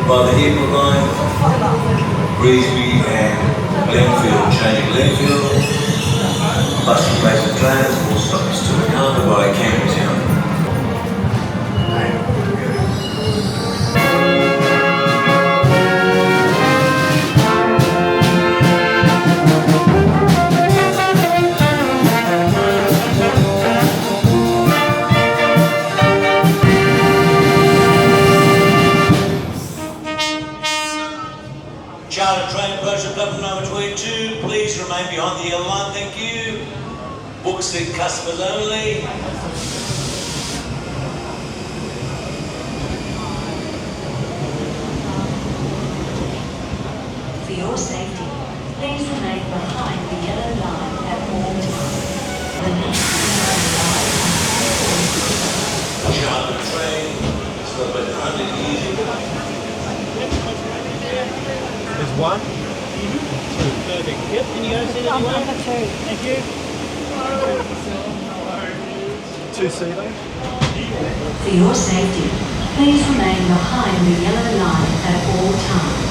by the Airport Line, Breesby and Glenfield, changing Glenfield. Bus replacement trains will stop at Sydney Harbour by Campbelltown. Charter train approach at platform number 22. Please remain behind the yellow line, thank you. Book seat customers only. For your safety, please remain behind the yellow line at all times. The next Charter train, so but only easy. There's one. Perfect. Yep, can you go see that? Number 2. Thank you. Two-seater. For your safety, please remain behind the yellow line at all times.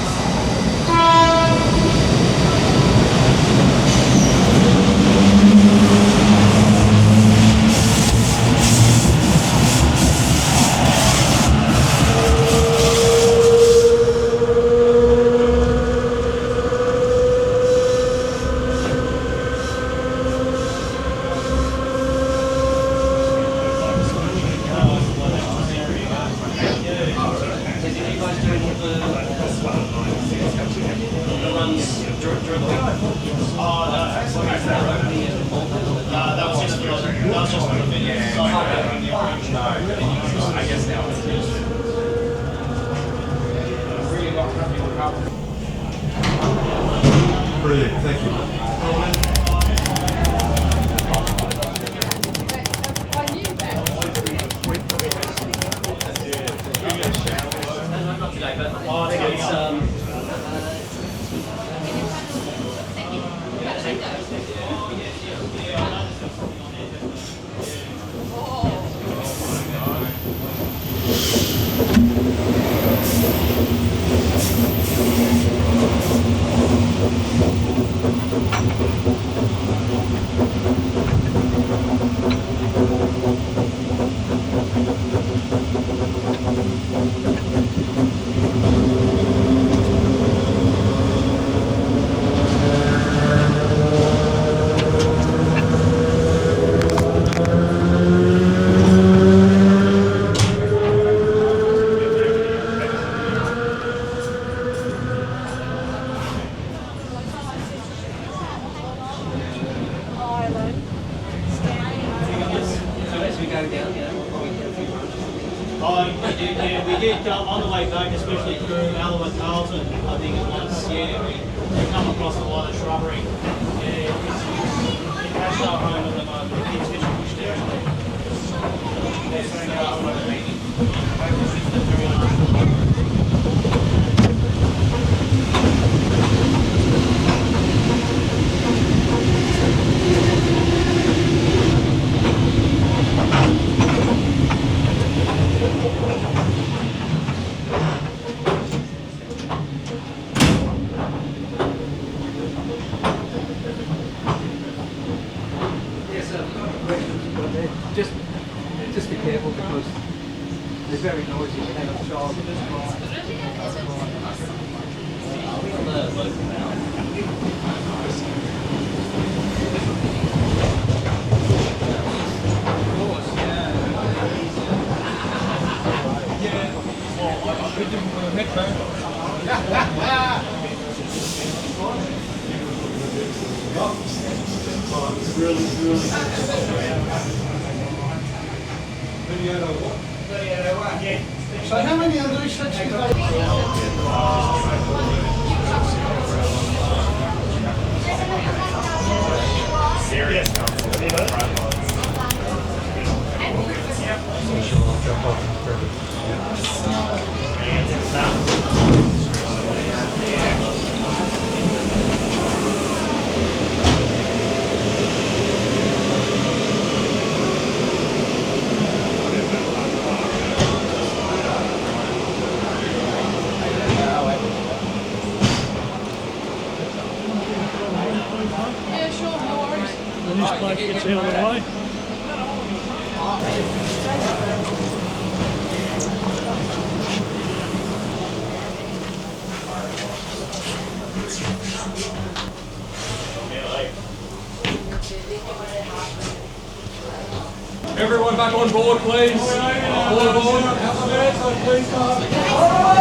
Brilliant, thank you. We did on the way back, especially through Alloa Carlton, I think it was, we come across a lot of shrubbery. It's our home at the moment, it's getting pushed Just be careful because they're very noisy. You have a child. So how many of these sets do they Gentlemen away. Everyone back on board, please. All aboard. Alphabet, please.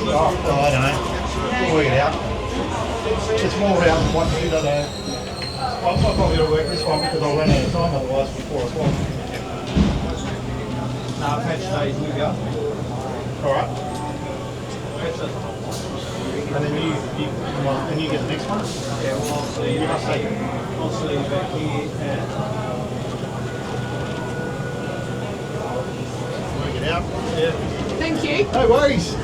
Oh, I don't know. We'll work it out. It's more out than one thing, I don't know. I'm not probably going to work this one because I'll run out of time otherwise before I swap. No, patch stays with you. Alright. And then you get the next one? Yeah, well, I'll see you back here and Work it out. yeah. Thank you. No worries.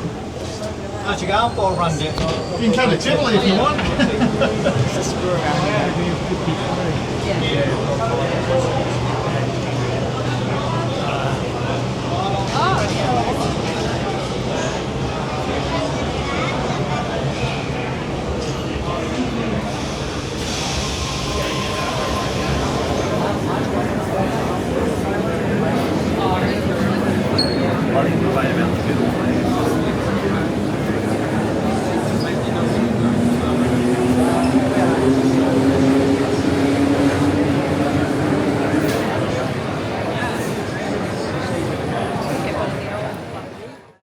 Aren't you going for a run down? You can come to Tivoli if you want.